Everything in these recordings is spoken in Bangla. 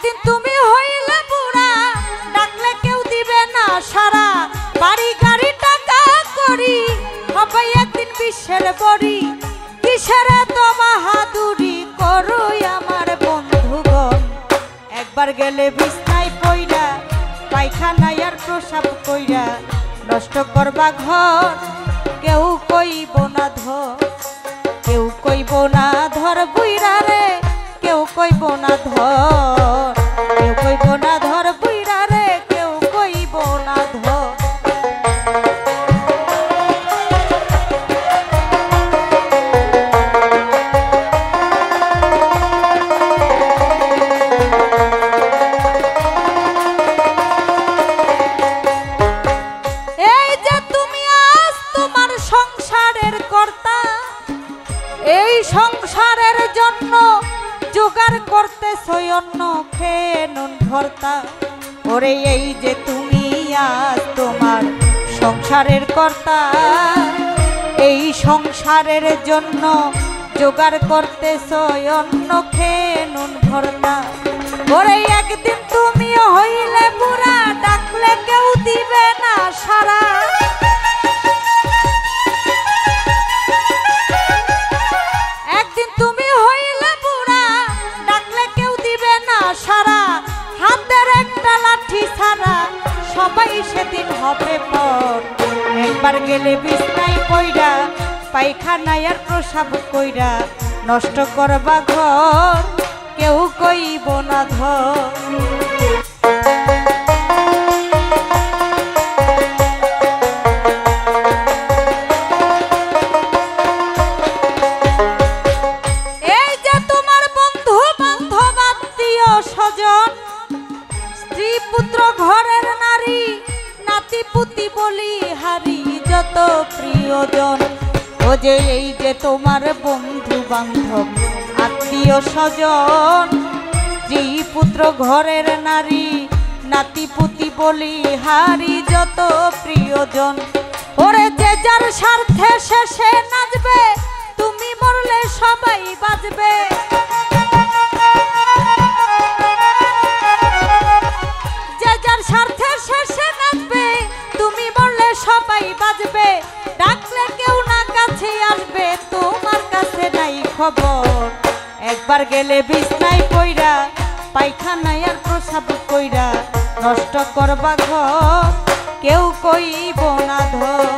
একদিন তুমি হইলে বুড়া, ডাকলে কেউ দিবে না সারা। বাড়ি গাড়ি টাকা করি, হবে একদিন বিশ্বের বড়ি। কিসের তো বাহাদুরি করো আমার বন্ধুগণ। একবার গেলে বিছনায় পইরা, পায়খানায় আর প্রসাব কইরা, নষ্ট করবা ঘর কেউ কইব না ধর। কেউ কইব না ধর বুইরা রে, কেউ কইব না ধর। কেউ কইব না ধর বুইরা রে, কেউ কইব না ধর। এই যে তুমি আজ তোমার সংসারের কর্তা, এই সংসারের জন্য জোগাড় করতেছো অন্য খেয়ে নুন ভর্তা। ওরে এই যে তুমি আজ তোমার সংসারের কর্তা, এই সংসারের জন্য জোগাড় করতেছো অন্য খেয়ে নুন ভর্তা। ওরে একদিন তুমি হইলে বুড়া, ডাকলে কেউ দিবে না সারা। একদিন তুমি হইলে বুড়া, ডাকলে কেউ দিবে না সারা। হাতের একটা লাঠি ছাড়া সবাই সেদিন হবে পর। একবার গেলে বিছনায় পইরা, পায়খানায় আর প্রসাব কইরা, নষ্ট করবা ঘর কেউ কইব না ধর। এই যে তোমার বন্ধু বান্ধব আত্মীয় স্বজন, স্ত্রী পুত্র ঘরের নারী, নাতি পুতি বলি হারি যত প্রিয়জন। ও যে এই যে তোমার বন্ধু বান্ধব আত্মীয় স্বজন, স্ত্রী পুত্র ঘরের নারী, নাতি পুতি বলি হারি যত প্রিয়জন। ওরে যে যার স্বার্থে শেষে নাচবে, তুমি মরলে সবাই বাজবে। যে যার স্বার্থে শেষে নাচবে, তুমি মরলে সবাই বাজবে। ডাকলে কেউ না কাছে আসবে, তোমার কাছে নাই খবর। একবার গেলে বিছনায় পইরা, পায়খানায় আর প্রসাব কইরা, নষ্ট করবা ঘর কেউ কইব না ধর।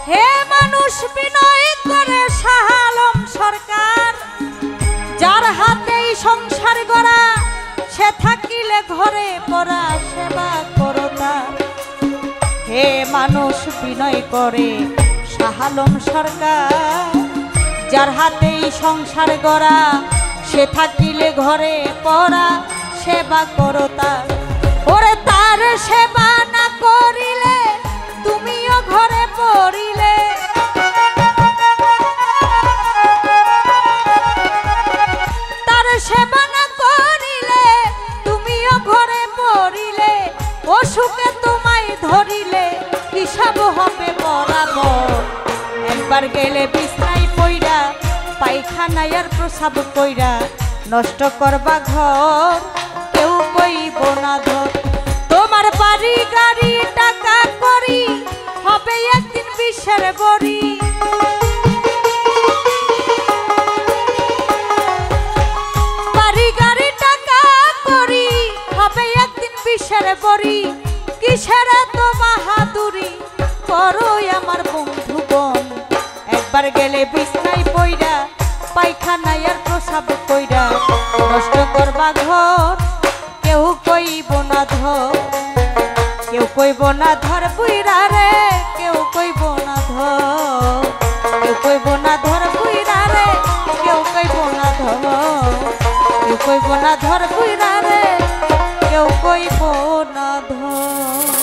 হে মানুষ বিনয় করে শাহ আলম সরকার, যার হাতেই সংসার গড়া, সে থাকিলে ঘরে পড়া সেবা করো তার। হে মানুষ বিনয় করে শাহ আলম সরকার, যার হাতেই সংসার গড়া, সে থাকিলে ঘরে পড়া সেবা করো তার। ওরে তার সেবা না করিলে তুমিও ঘরে পড়িলে। তার সেবা না করিলে তুমিও ঘরে পড়িলে। অসুখে তোমায় ধরিলে হিসাব হবে বরাবর। একবার গেলে বিছনায় পইরা, পায়খানায় আর প্রসাব কইরা, নষ্ট করবা ঘর কেউ কইব না ধর। তোমার বাড়ি গাড়ি টাকা করি, হবে একদিন বিশ্বের বড়ি। বাড়ি গাড়ি টাকা করি, হবে একদিন বিশ্বের বড়ি। কিসের তো বাহাদুরি করো আমার বন্ধুগণ। একবার গেলে বিছনায় পইরা, পায়খানায় আর প্রসাব কইরা, নষ্ট করবা ঘর কেউ কইব না ধর। কেউ কইব না ধর বুইরা রে, কেউ কইব না ধর। কেউ কইব না ধর বুইরা রে, কেউ কইব না ধর। কেউ কইব না ধর বুইরা রে, কেউ কইব না ধর।